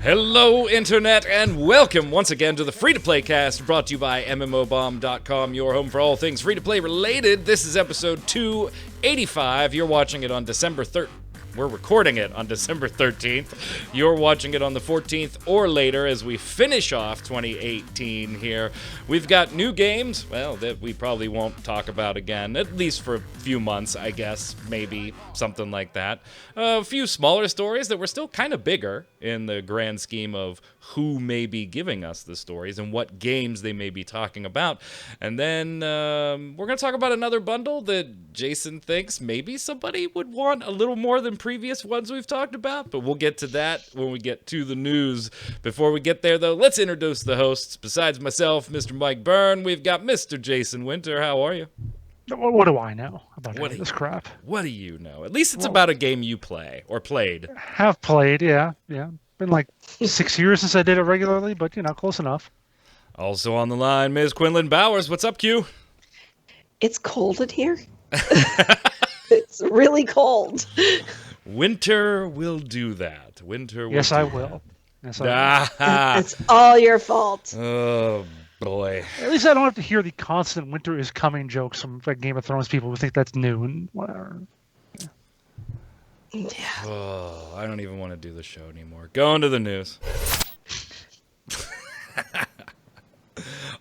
Hello, Internet, and welcome once again to the Free-to-Play Cast, brought to you by MMOBomb.com, your home for all things free-to-play related. This is episode 285. You're watching it on December 3rd. We're recording it on December 13th. You're watching it on the 14th or later as we finish off 2018 here. We've got new games, well, that we probably won't talk about again, at least for a few months, I guess, maybe, something like that. A few smaller stories that were still kind of bigger in the grand scheme of who may be giving us the stories and what games they may be talking about. And then we're going to talk about another bundle that Jason thinks maybe somebody would want a little more than previous ones we've talked about, but we'll get to that when we get to the news. Before we get there, though, let's introduce the hosts. Besides myself, Mr. Mike Byrne, we've got Mr. Jason Winter. How are you? What do I know about this crap? What do you know? At least it's about a game you play, or played. Have played, yeah. Been like 6 years since I did it regularly, but, close enough. Also on the line, Ms. Quinlan Bowers. What's up, Q? It's cold in here. It's really cold. Winter will do that. Winter will Yes, do I that. will. Yes, I will. It's all your fault. Oh, boy. At least I don't have to hear the constant winter is coming jokes from Game of Thrones people who think that's new and whatever. Yeah. Oh, I don't even want to do the show anymore. Going to the news.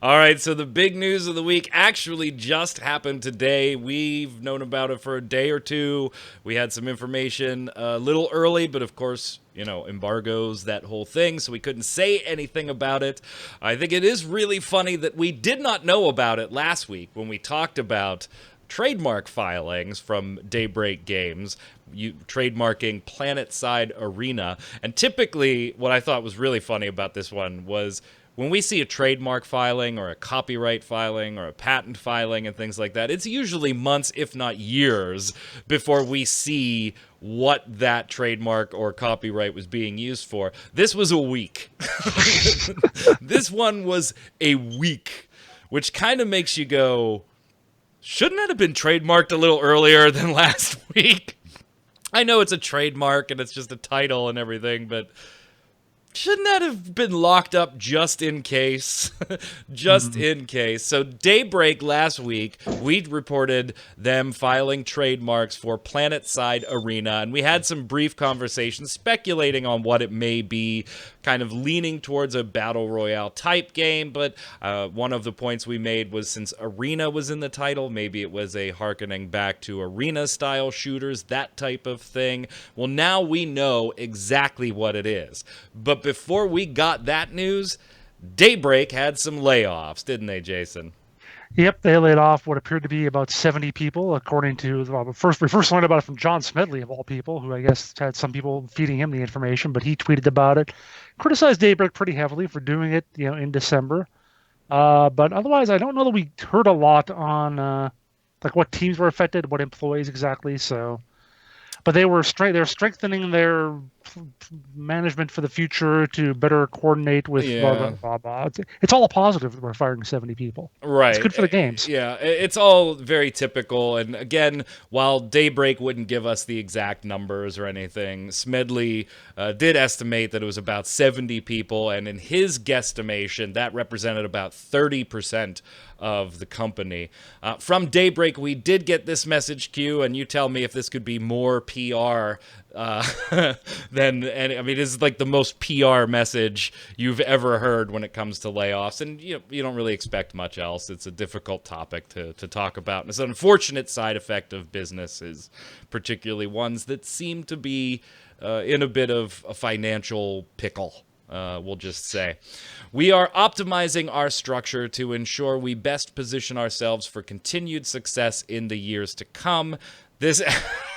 All right, so the big news of the week actually just happened today. We've known about it for a day or two. We had some information a little early, but of course, embargoes, that whole thing, so we couldn't say anything about it. I think it is really funny that we did not know about it last week when we talked about trademark filings from Daybreak Games, trademarking PlanetSide Arena. And typically, what I thought was really funny about this one was when we see a trademark filing or a copyright filing or a patent filing and things like that, it's usually months, if not years, before we see what that trademark or copyright was being used for. This was a week. This one was a week, which kind of makes you go, shouldn't that have been trademarked a little earlier than last week? I know it's a trademark and it's just a title and everything, but shouldn't that have been locked up just in case? Just in case. So Daybreak last week, we reported them filing trademarks for PlanetSide Arena, and we had some brief conversations speculating on what it may be, kind of leaning towards a battle royale type game, but one of the points we made was since Arena was in the title, maybe it was a hearkening back to Arena-style shooters, that type of thing. Well, now we know exactly what it is. But before we got that news, Daybreak had some layoffs, didn't they, Jason? Yep, they laid off what appeared to be about 70 people, according to we first learned about it from John Smedley, of all people, who I guess had some people feeding him the information, but he tweeted about it, criticized Daybreak pretty heavily for doing it, in December. But otherwise, I don't know that we heard a lot on like what teams were affected, what employees exactly. So, but they're strengthening their management for the future to better coordinate with blah, blah, blah. It's all a positive that we're firing 70 people. Right. It's good for the games. Yeah, it's all very typical. And again, while Daybreak wouldn't give us the exact numbers or anything, Smedley did estimate that it was about 70 people. And in his guesstimation, that represented about 30% of the company. From Daybreak, we did get this message, Q, and you tell me if this could be more PR this is like the most PR message you've ever heard when it comes to layoffs, and you don't really expect much else. It's a difficult topic to talk about, and it's an unfortunate side effect of businesses, particularly ones that seem to be in a bit of a financial pickle. We'll just say. We are optimizing our structure to ensure we best position ourselves for continued success in the years to come. This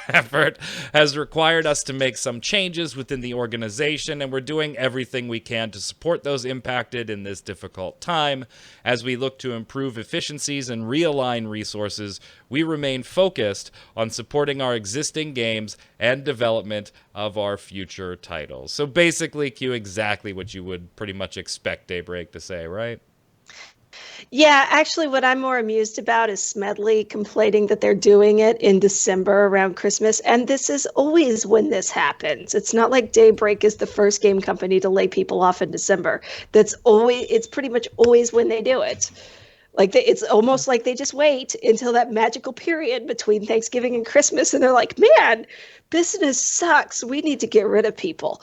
effort has required us to make some changes within the organization, and we're doing everything we can to support those impacted in this difficult time. As we look to improve efficiencies and realign resources, we remain focused on supporting our existing games and development of our future titles. So basically, Q, exactly what you would pretty much expect Daybreak to say, right? Yeah, actually, what I'm more amused about is Smedley complaining that they're doing it in December around Christmas. And this is always when this happens. It's not like Daybreak is the first game company to lay people off in December. It's pretty much always when they do it. Like it's almost like they just wait until that magical period between Thanksgiving and Christmas. And they're like, man, business sucks. We need to get rid of people.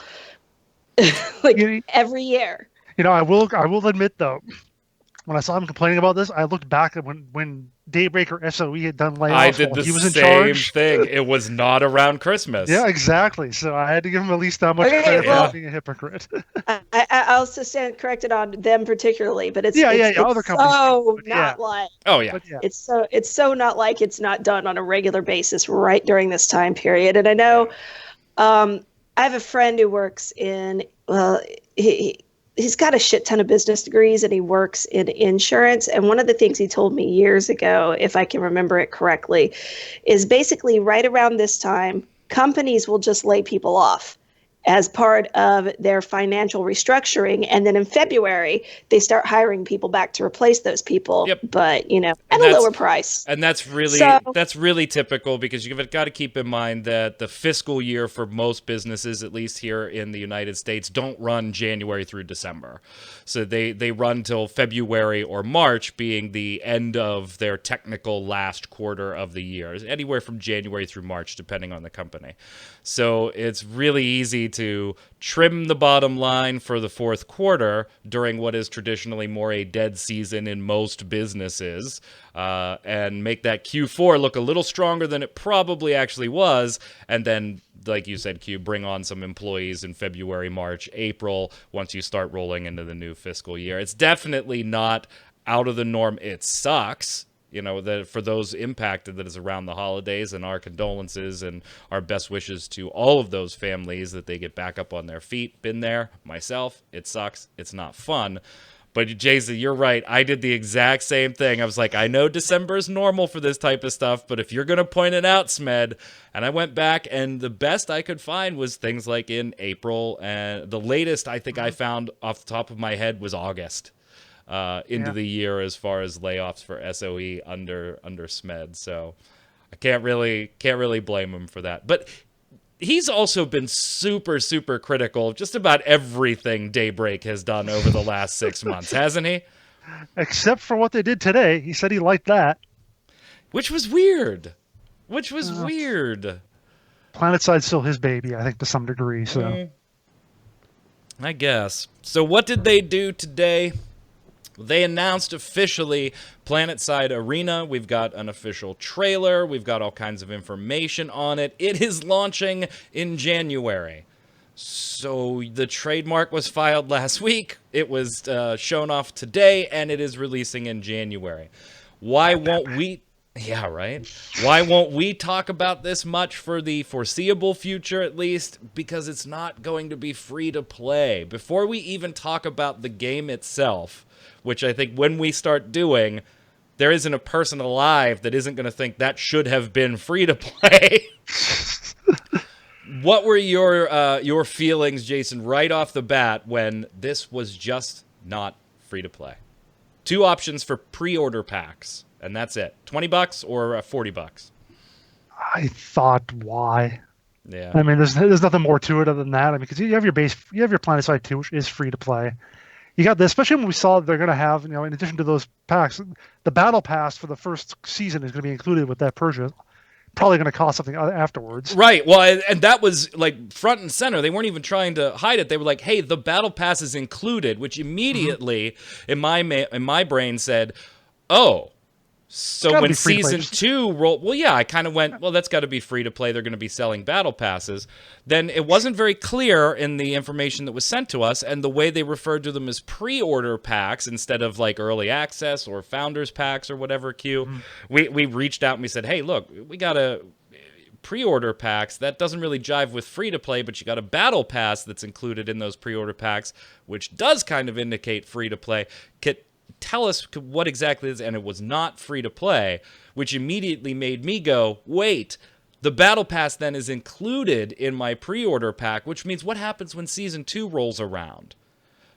Like You, every year. I will admit though, when I saw him complaining about this, I looked back at when Daybreak or SOE had done I layoffs did while the he was in same charge. thing. It was not around Christmas. Yeah, exactly. So I had to give him at least that much Okay, credit for well- not being a hypocrite. I also stand corrected on them particularly, but it's Yeah, it's other companies so do, but not like Oh yeah. But yeah, it's so not like it's not done on a regular basis right during this time period. And I know I have a friend who works in he's got a shit ton of business degrees and he works in insurance. And one of the things he told me years ago, if I can remember it correctly, is basically right around this time, companies will just lay people off as part of their financial restructuring. And then in February, they start hiring people back to replace those people, Yep. but, at And a that's- lower price. And that's really typical because you've got to keep in mind that the fiscal year for most businesses, at least here in the United States, don't run January through December. So they run till February or March being the end of their technical last quarter of the year, anywhere from January through March, depending on the company. So it's really easy to trim the bottom line for the fourth quarter during what is traditionally more a dead season in most businesses, and make that Q4 look a little stronger than it probably actually was, and then, like you said, Q, bring on some employees in February, March, April, once you start rolling into the new fiscal year. It's definitely not out of the norm. It sucks. That for those impacted, that is around the holidays, and our condolences and our best wishes to all of those families that they get back up on their feet. Been there myself. It sucks. It's not fun. But Jason, you're right. I did the exact same thing. I was like, I know December is normal for this type of stuff, but if you're going to point it out, Smed, and I went back, and the best I could find was things like in April, and the latest I think I found off the top of my head was August. Into the year as far as layoffs for SOE under Smed. So I can't really blame him for that. But he's also been super, super critical of just about everything Daybreak has done over the last 6 months, hasn't he? except for what they did today. He said he liked that. Which was weird. PlanetSide's still his baby, I think, to some degree. So I guess. So what did they do today? They announced officially PlanetSide Arena. We've got an official trailer. We've got all kinds of information on it. It is launching in January. So the trademark was filed last week. It was shown off today, and it is releasing in January. Why won't we... Yeah, right? Why won't we talk about this much for the foreseeable future, at least? Because it's not going to be free to play. Before we even talk about the game itself, which I think when we start doing, there isn't a person alive that isn't going to think that should have been free to play. What were your feelings, Jason, right off the bat when this was just not free to play? 2 options for pre-order packs, and that's it. $20 or $40. I thought, why? Yeah. I mean, there's nothing more to it other than that. I mean, because you have your PlanetSide 2, which is free to play. You got this, especially when we saw they're going to have, in addition to those packs, the battle pass for the first season is going to be included with that purchase. Probably going to cost something afterwards. Right. Well, and that was like front and center. They weren't even trying to hide it. They were like, "Hey, the battle pass is included," which immediately in my brain said, "Oh, so when season 2 rolled, well, yeah, I kind of went, well, that's got to be free to play. They're going to be selling battle passes." Then it wasn't very clear in the information that was sent to us, and the way they referred to them as pre-order packs instead of like early access or founders packs or whatever. We reached out and we said, "Hey, look, we got a pre-order packs that doesn't really jive with free to play, but you got a battle pass that's included in those pre-order packs, which does kind of indicate free to play. Tell us what exactly it is," and it was not free to play, which immediately made me go, wait, the battle pass then is included in my pre-order pack, which means what happens when season 2 rolls around?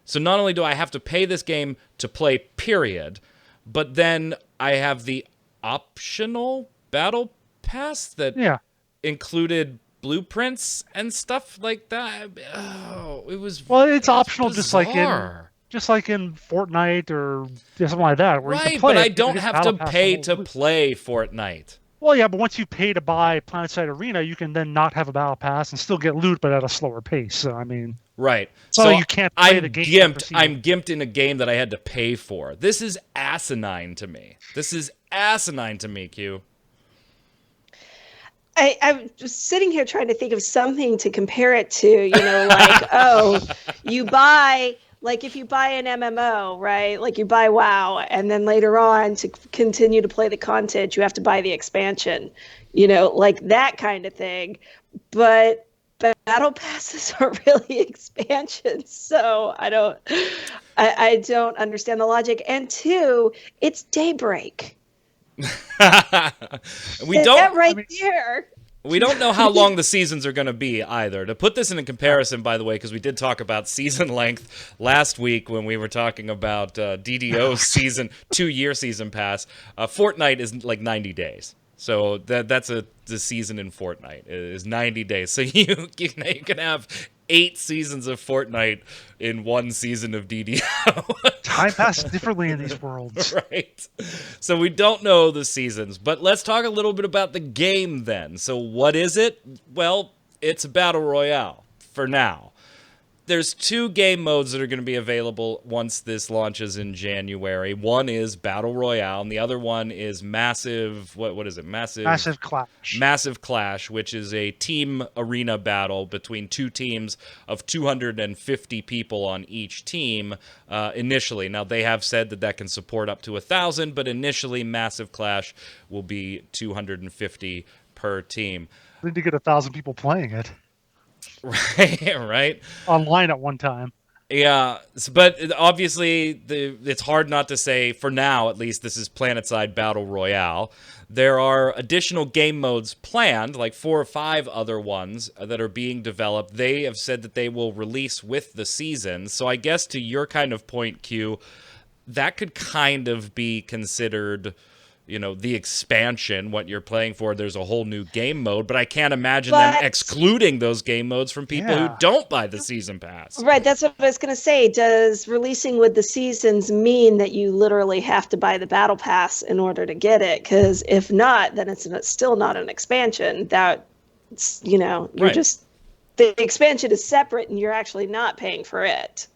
So not only do I have to pay this game to play, period, but then I have the optional battle pass that included blueprints and stuff like that. Oh, it was it's optional, bizarre. just like in Fortnite or something like that, where you can Right, play but it, I you don't get have battle to pass pay the to whole- play Fortnite. Well, yeah, but once you pay to buy PlanetSide Arena, you can then not have a battle pass and still get loot, but at a slower pace. So I mean, Right. it's not So like you can't play the game after season. I'm gimped in a game that I had to pay for. This is asinine to me. Q. I'm just sitting here trying to think of something to compare it to, like, you buy, like if you buy an MMO, right? Like you buy WoW, and then later on to continue to play the content, you have to buy the expansion, like that kind of thing. But battle passes are really expansions, so I don't understand the logic. And two, it's Daybreak. We don't There. We don't know how long the seasons are going to be either. To put this in a comparison, by the way, because we did talk about season length last week when we were talking about DDO's season 2-year season pass. Fortnite is like 90 days. So that's the season in Fortnite is 90 days. So you can have 8 seasons of Fortnite in one season of DDO. Time passes differently in these worlds. Right. So we don't know the seasons, but let's talk a little bit about the game then. So what is it? Well, it's a battle royale for now. There's 2 game modes that are going to be available once this launches in January. One is Battle Royale, and the other one is Massive... What is it? Massive Clash. Massive Clash, which is a team arena battle between 2 teams of 250 people on each team initially. Now, they have said that can support up to 1,000, but initially Massive Clash will be 250 per team. We need to get 1,000 people playing it. Right. Online at one time. Yeah, but obviously it's hard not to say, for now at least, this is PlanetSide Battle Royale. There are additional game modes planned, like 4 or 5 other ones that are being developed. They have said that they will release with the season. So I guess to your kind of point, Q, that could kind of be considered... the expansion, what you're playing for. There's a whole new game mode, but I can't imagine them excluding those game modes from people who don't buy the season pass. Right, that's what I was going to say. Does releasing with the seasons mean that you literally have to buy the battle pass in order to get it? Because if not, then it's still not an expansion. You're just... The expansion is separate and you're actually not paying for it.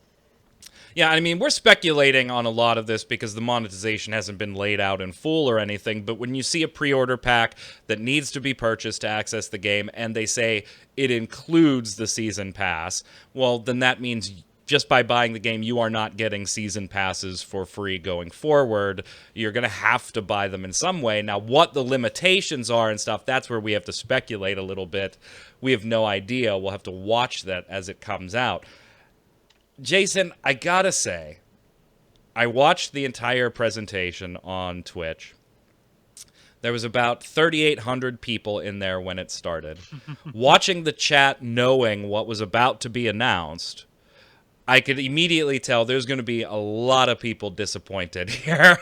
Yeah, I mean, we're speculating on a lot of this because the monetization hasn't been laid out in full or anything, but when you see a pre-order pack that needs to be purchased to access the game and they say it includes the season pass, well, then that means just by buying the game, you are not getting season passes for free going forward. You're going to have to buy them in some way. Now, what the limitations are and stuff, that's where we have to speculate a little bit. We have no idea. We'll have to watch that as it comes out. Jason, I gotta say, I watched the entire presentation on Twitch. There was about 3,800 people in there when it started. Watching the chat, knowing what was about to be announced, I could immediately tell there's going to be a lot of people disappointed here.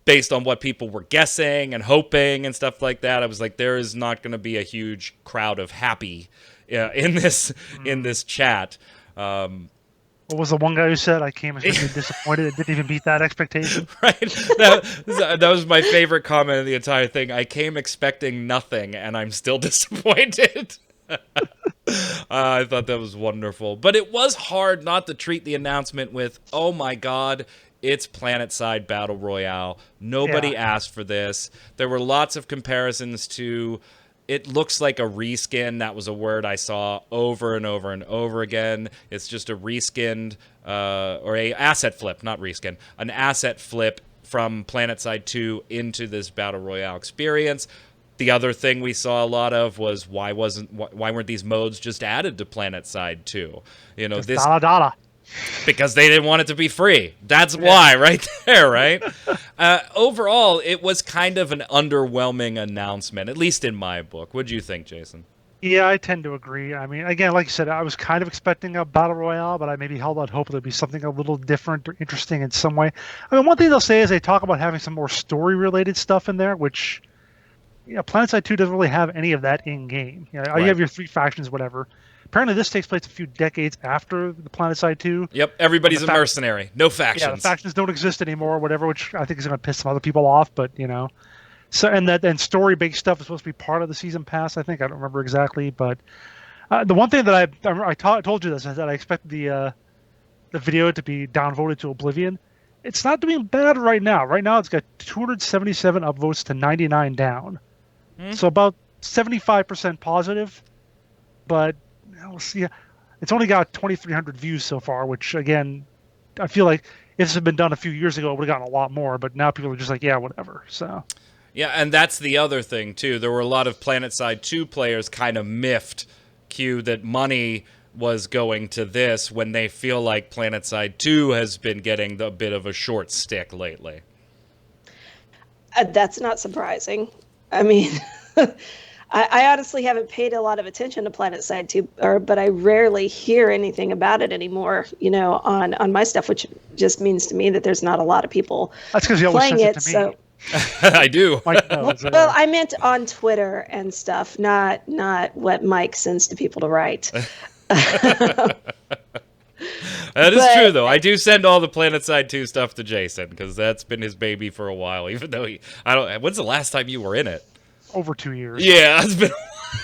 Based on what people were guessing and hoping and stuff like that, I was like, there is not going to be a huge crowd of happy in this chat. What was the one guy who said, I came expecting disappointed? It didn't even meet that expectation. Right. That was my favorite comment of the entire thing. I came expecting nothing, and I'm still disappointed. I thought that was wonderful. But it was hard not to treat the announcement with, oh my god, it's PlanetSide Battle Royale. Nobody asked for this. There were lots of comparisons to... It looks like a reskin. That was a word I saw over and over and over again. It's just a reskinned, or a asset flip, not reskin, an asset flip from PlanetSide 2 into this Battle Royale experience. The other thing we saw a lot of was why weren't these modes just added to PlanetSide 2? Just dollar. Because they didn't want it to be free. That's why, right there, right? Overall, it was kind of an underwhelming announcement, at least in my book. What do you think, Jason? Yeah, I tend to agree. I mean, again, like you said, I was kind of expecting a battle royale, but I maybe held out hope there'd be something a little different or interesting in some way. I mean, one thing they'll say is they talk about having some more story-related stuff in there, which PlanetSide 2 doesn't really have any of that in game. You Right. have your three factions, whatever. Apparently, this takes place a few decades after the PlanetSide 2, Yep, when everybody's a mercenary. No the factions. factions don't exist anymore, whatever, which I think is going to piss some other people off. But so and story-based stuff is supposed to be part of the season pass. I think I don't remember exactly, but the one thing that told you this is that I expect the video to be downvoted to oblivion. It's not doing bad right now. Right now, it's got 277 upvotes to 99 down, so about 75% positive. But we'll see. It's only got 2,300 views so far, which again, I feel like if this had been done a few years ago, it would have gotten a lot more. But now people are just like, yeah, whatever. So Yeah, and that's the other thing, too. There were a lot of PlanetSide 2 players kind of miffed, Q, that money was going to this when they feel like PlanetSide 2 has been getting a bit of a short stick lately. That's not surprising. I mean, I honestly haven't paid a lot of attention to PlanetSide 2, but I rarely hear anything about it anymore, on my stuff, which just means to me that there's not a lot of people that's because you always playing sent it. it to me. So, I do. Mike knows. well, I meant on Twitter and stuff, not what Mike sends to people to write. That is But- true, though. I do send all the PlanetSide 2 stuff to Jason, because that's been his baby for a while, even though when's the last time you were in it? Over 2 years. Yeah, it's been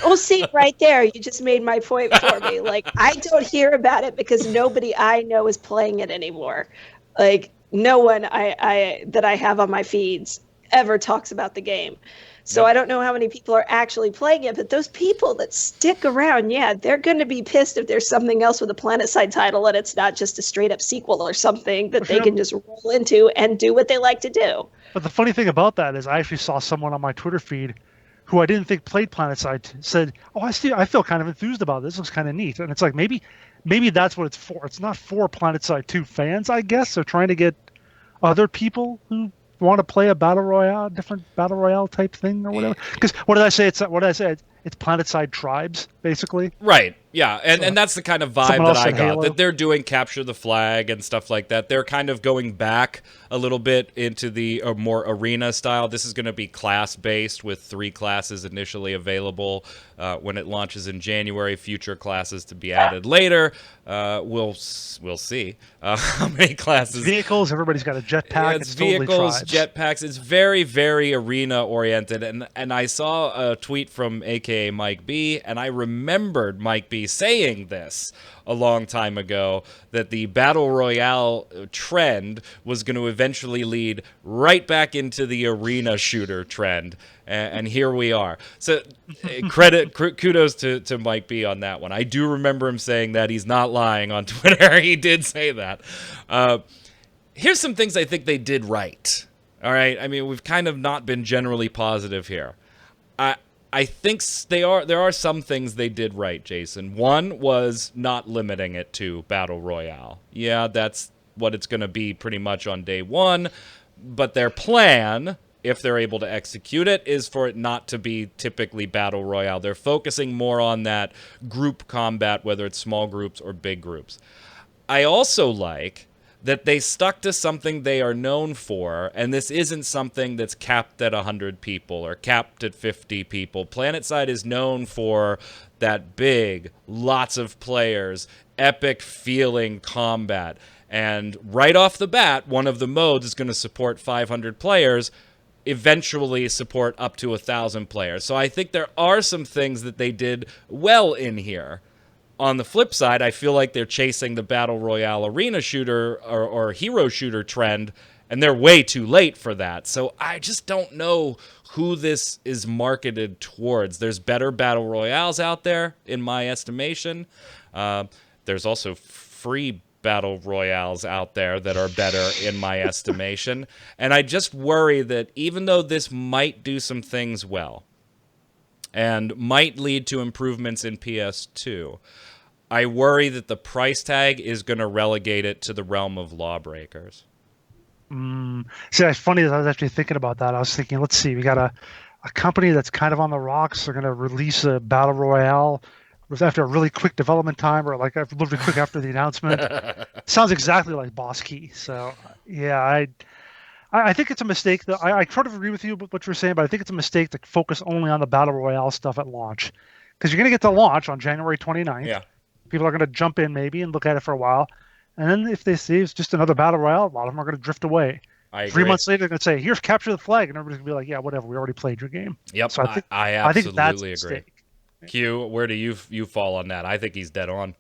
Well, see, right there, you just made my point for me. Like, I don't hear about it because nobody I know is playing it anymore. Like, no one that I have on my feeds ever talks about the game. So Yep. I don't know how many people are actually playing it, but those people that stick around, yeah, they're going to be pissed if there's something else with a PlanetSide title and it's not just a straight up sequel or something that they can just roll into and do what they like to do. But the funny thing about that is I actually saw someone on my Twitter feed who I didn't think played PlanetSide said, "Oh, I feel kind of enthused about this. Looks kind of neat." And it's like maybe that's what it's for. It's not for PlanetSide 2 fans, I guess. They're trying to get other people who want to play a different battle royale type thing or whatever. Because what did I say? It's PlanetSide tribes, basically. right. Yeah, and that's the kind of vibe Someone that else I said got. Halo. That they're doing capture the flag and stuff like that. They're kind of going back a little bit into the more arena style. This is going to be class based with 3 classes initially available when it launches in January. Future classes to be added later. We'll see how many classes. Vehicles. Everybody's got a jetpack. Yeah, it's totally vehicles, tribes. jetpacks. It's very, very arena oriented. And I saw a tweet from AKA Mike B, and I remembered Mike B saying this a long time ago, that the battle royale trend was going to eventually lead right back into the arena shooter trend. And here we are. So kudos to Mike B on that one. I do remember him saying that. He's not lying on Twitter. He did say that. Here's some things I think they did right. All right. I mean, we've kind of not been generally positive here. I think there are some things they did right, Jason. One was not limiting it to Battle Royale. Yeah, that's what it's going to be pretty much on day one. But their plan, if they're able to execute it, is for it not to be typically Battle Royale. They're focusing more on that group combat, whether it's small groups or big groups. I also like that they stuck to something they are known for, and this isn't something that's capped at 100 people or capped at 50 people. PlanetSide is known for that big, lots of players, epic feeling combat. And right off the bat, one of the modes is going to support 500 players, eventually support up to 1,000 players. So I think there are some things that they did well in here. On the flip side, I feel like they're chasing the Battle Royale arena shooter or hero shooter trend, and they're way too late for that. So I just don't know who this is marketed towards. There's better Battle Royales out there, in my estimation. There's also free Battle Royales out there that are better, in my estimation. And I just worry that even though this might do some things well, and might lead to improvements in PS2, I worry that the price tag is going to relegate it to the realm of lawbreakers. See, it's funny that I was actually thinking about that. I was thinking, let's see, we got a company that's kind of on the rocks are going to release a battle royale after a really quick development time, or like literally quick after the announcement. Sounds exactly like Boss Key. So yeah, I think it's a mistake. I sort of agree with you with what you're saying, but I think it's a mistake to focus only on the battle royale stuff at launch, because you're going to get to launch on January 29th. Yeah. People are going to jump in maybe and look at it for a while, and then if they see it's just another battle royale, a lot of them are going to drift away. I agree. 3 months later, they're going to say, "Here's capture the flag," and everybody's going to be like, "Yeah, whatever. We already played your game." Yep. So I I think that's absolutely a agree. mistake. Q, where do you fall on that? I think he's dead on.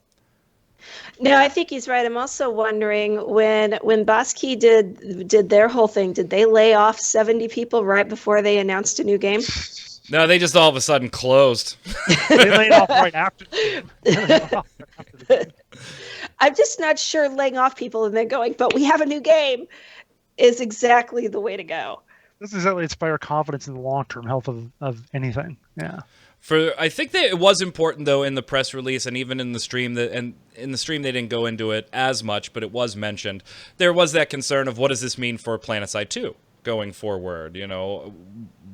No, I think he's right. I'm also wondering when Bosky did their whole thing, did they lay off 70 people right before they announced a new game? No, they just all of a sudden closed. They laid off right after the game. I'm just not sure laying off people and then going, but we have a new game is exactly the way to go. This exactly inspire confidence in the long-term health of anything. Yeah. I think that it was important though in the press release and even in the stream and in the stream they didn't go into it as much, but it was mentioned. There was that concern of what does this mean for PlanetSide 2 going forward? You know,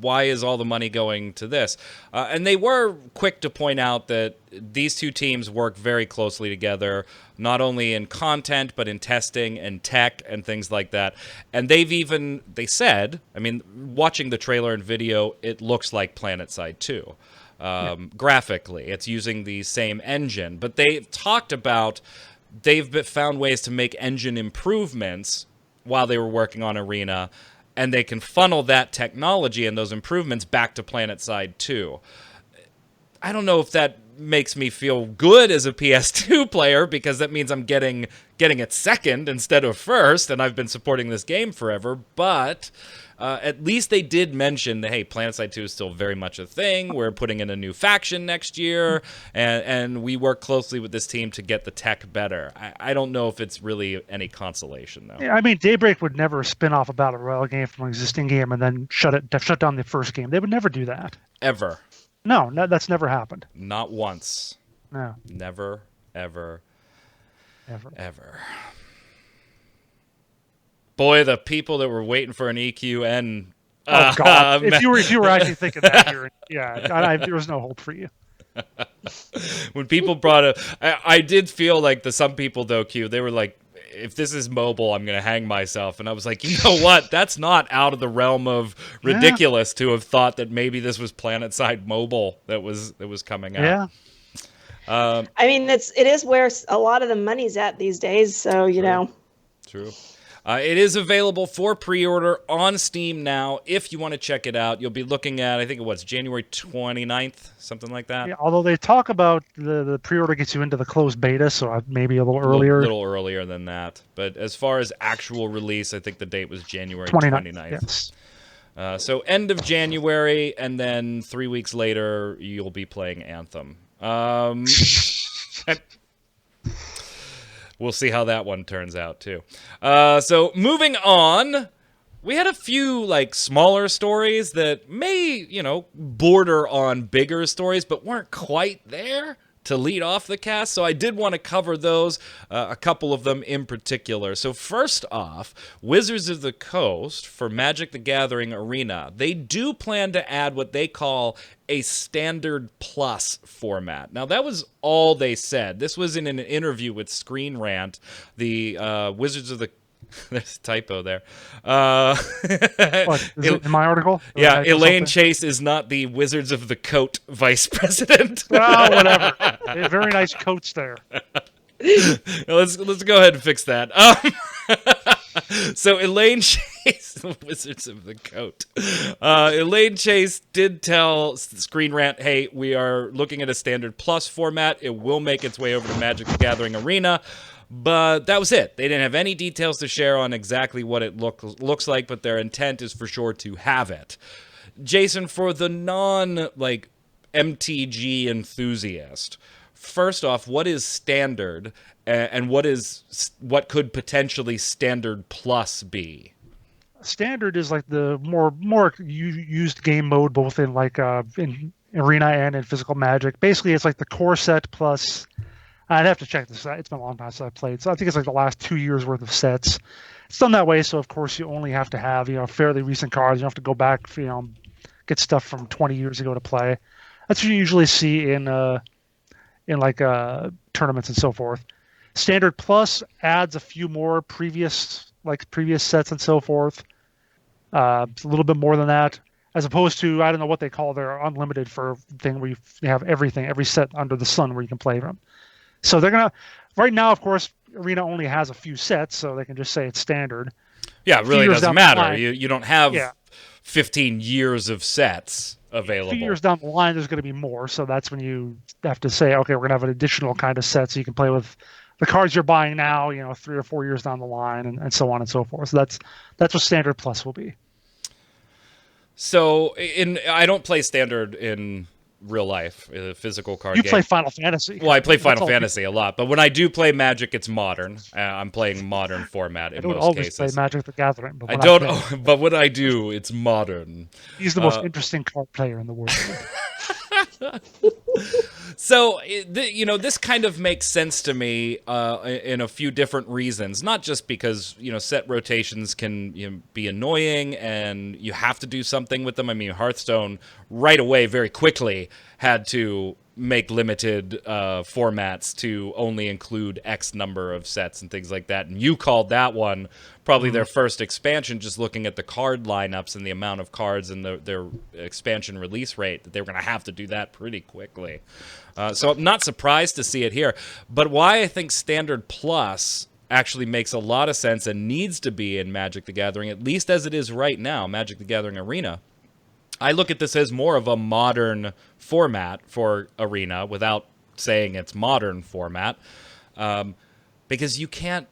why is all the money going to this? And they were quick to point out that these two teams work very closely together, not only in content, but in testing and tech and things like that. And they said, I mean, watching the trailer and video, it looks like PlanetSide 2. Graphically, it's using the same engine, but they talked about they've found ways to make engine improvements while they were working on Arena, and they can funnel that technology and those improvements back to PlanetSide 2. I don't know if that makes me feel good as a PS2 player, because that means I'm getting it second instead of first, and I've been supporting this game forever, but at least they did mention that, hey, PlanetSide 2 is still very much a thing. We're putting in a new faction next year, and we work closely with this team to get the tech better. I don't know if it's really any consolation, though. Yeah, I mean, Daybreak would never spin off a battle royale game from an existing game and then shut down the first game. They would never do that. Ever. No, that's never happened. Not once. No. Never, ever. Boy, the people that were waiting for an EQN. Oh God! If you were actually thinking that, there was no hope for you. When people brought up, I did feel like some people though, Q, they were like, if this is mobile, I'm gonna hang myself. And I was like, you know what? That's not out of the realm of ridiculous to have thought that maybe this was PlanetSide Mobile that was coming out. Yeah. I mean, it is where a lot of the money's at these days. So you know. True. It is available for pre-order on Steam now. If you want to check it out, you'll be looking at, I think it was January 29th, something like that. Yeah, although they talk about the pre-order gets you into the closed beta, so maybe a little earlier. A little earlier than that. But as far as actual release, I think the date was January 29th. Yes. So end of January, and then 3 weeks later, you'll be playing Anthem. We'll see how that one turns out, too. So moving on, we had a few, smaller stories that may, border on bigger stories, but weren't quite there to lead off the cast. So I did want to cover those, a couple of them in particular. So first off, Wizards of the Coast for Magic the Gathering Arena, they do plan to add what they call a standard plus format. Now, that was all they said. This was in an interview with Screen Rant, the Wizards of the... There's a typo there. What, is it in my article? Yeah, Elaine Chase is not the Wizards of the Coat vice president. Oh, whatever. They have very nice coats there. Let's go ahead and fix that. So Elaine Chase, Wizards of the Coat. Elaine Chase did tell Screen Rant, hey, we are looking at a standard plus format. It will make its way over to Magic the Gathering Arena. But that was it. They didn't have any details to share on exactly what it looks like, but their intent is for sure to have it. Jason, for the MTG enthusiast, first off, what is standard, and what could potentially standard plus be? Standard is like the more used game mode, both in in Arena and in physical Magic. Basically, it's like the core set plus. I'd have to check this out. It's been a long time since I've played. So I think it's like the last 2 years worth of sets. It's done that way, so of course you only have to have, fairly recent cards. You don't have to go back, get stuff from 20 years ago to play. That's what you usually see in like tournaments and so forth. Standard Plus adds a few more previous sets and so forth. It's a little bit more than that, as opposed to, I don't know what they call their unlimited for thing where you have everything, every set under the sun where you can play from. So they're gonna right now, of course, Arena only has a few sets, so they can just say it's standard. Yeah, it really doesn't matter. Line, you don't have 15 years of sets available. A few years down the line, there's going to be more, so that's when you have to say, okay, we're going to have an additional kind of set so you can play with the cards you're buying now, 3 or 4 years down the line, and so on and so forth. So that's what Standard Plus will be. So I don't play Standard in real life, a physical card game. You play Final Fantasy. Well, I play Final Fantasy a lot, but when I do play Magic, it's modern. I'm playing modern format in most cases. I don't always play Magic the Gathering. But I don't, but when I do, it's modern. He's the most interesting card player in the world. So, this kind of makes sense to me in a few different reasons. Not just because, set rotations can be annoying and you have to do something with them. I mean, Hearthstone right away, very quickly, had to make limited formats to only include X number of sets and things like that. And you called that one probably their first expansion, just looking at the card lineups and the amount of cards and their expansion release rate, that they were going to have to do that pretty quickly. So I'm not surprised to see it here. But why I think Standard Plus actually makes a lot of sense and needs to be in Magic the Gathering, at least as it is right now, Magic the Gathering Arena, I look at this as more of a modern format for Arena, without saying it's modern format, because you can't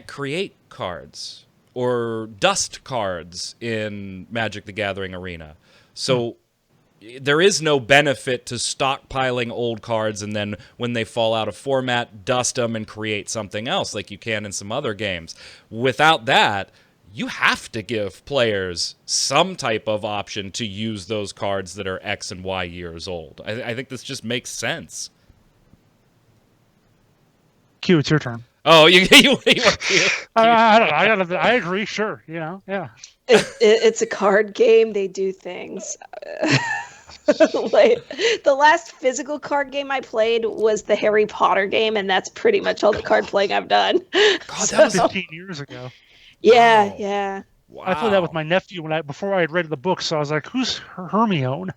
create cards or dust cards in Magic the Gathering Arena. So there is no benefit to stockpiling old cards and then when they fall out of format, dust them and create something else like you can in some other games. Without that, you have to give players some type of option to use those cards that are X and Y years old. I think this just makes sense. Q, it's your turn. Oh, you want Q? I agree. Sure, yeah. It's a card game. They do things. Like, the last physical card game I played was the Harry Potter game, and that's pretty much all the card playing I've done. God, that was 15 years ago. Yeah, wow. yeah. Wow. I played that with my nephew before I had read the book, so I was like, "Who's Hermione?"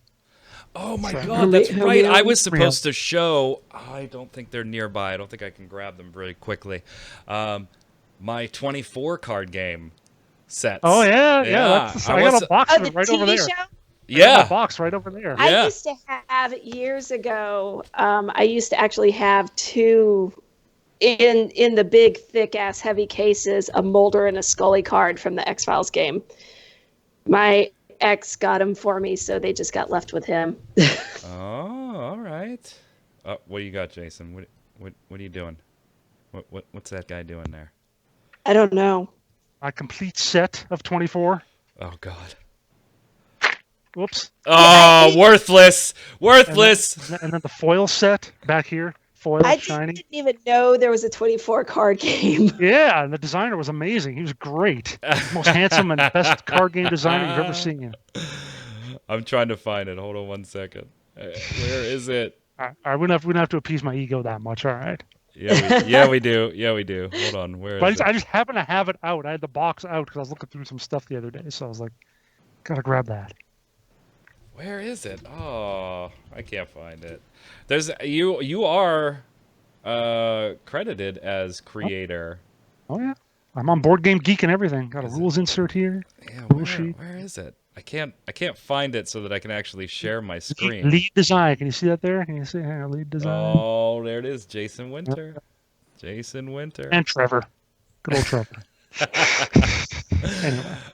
Oh my God, that's right. I was supposed to show. I don't think they're nearby. I don't think I can grab them really quickly. My 24 card game sets. Oh yeah. I got a box of it right over there. Show? Yeah, a box right over there. I used to have years ago. I used to actually have two. In the big, thick-ass, heavy cases, a Mulder and a Scully card from the X-Files game. My ex got them for me, so they just got left with him. Oh, all right. What do you got, Jason? What are you doing? What's that guy doing there? I don't know. A complete set of 24. Oh God. Whoops. Oh, worthless. And then the foil set back here. I shiny. didn't even know there was a 24 card game. Yeah, and the designer was amazing. He was great. Most handsome and best card game designer you've ever seen. I'm trying to find it. Hold on 1 second. Where is it? I wouldn't have to appease my ego that much. All right. Yeah, we do. Hold on. Where is it? I just happen to have it out. I had the box out because I was looking through some stuff the other day, so I was like, gotta grab that. Where is it? Oh, I can't find it. There's you are credited as creator. Oh yeah, I'm on Board Game Geek and everything. Got a rules insert here. Yeah, where is it? I can't find it so that I can actually share my screen. Lead design. Can you see that there? Can you see lead design? Oh, there it is. Jason Winter. Yep. Jason Winter. And Trevor. Good old Trevor.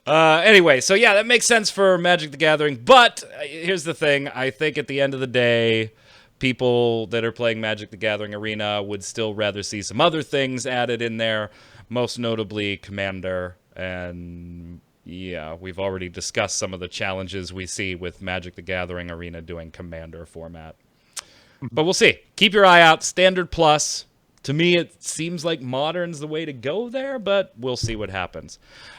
Anyway, so yeah, that makes sense for Magic the Gathering. But here's the thing. I think at the end of the day, people that are playing Magic the Gathering Arena would still rather see some other things added in there, most notably Commander. And yeah, we've already discussed some of the challenges we see with Magic the Gathering Arena doing Commander format. But we'll see. Keep your eye out. Standard Plus. To me, it seems like Modern's the way to go there, but we'll see what happens.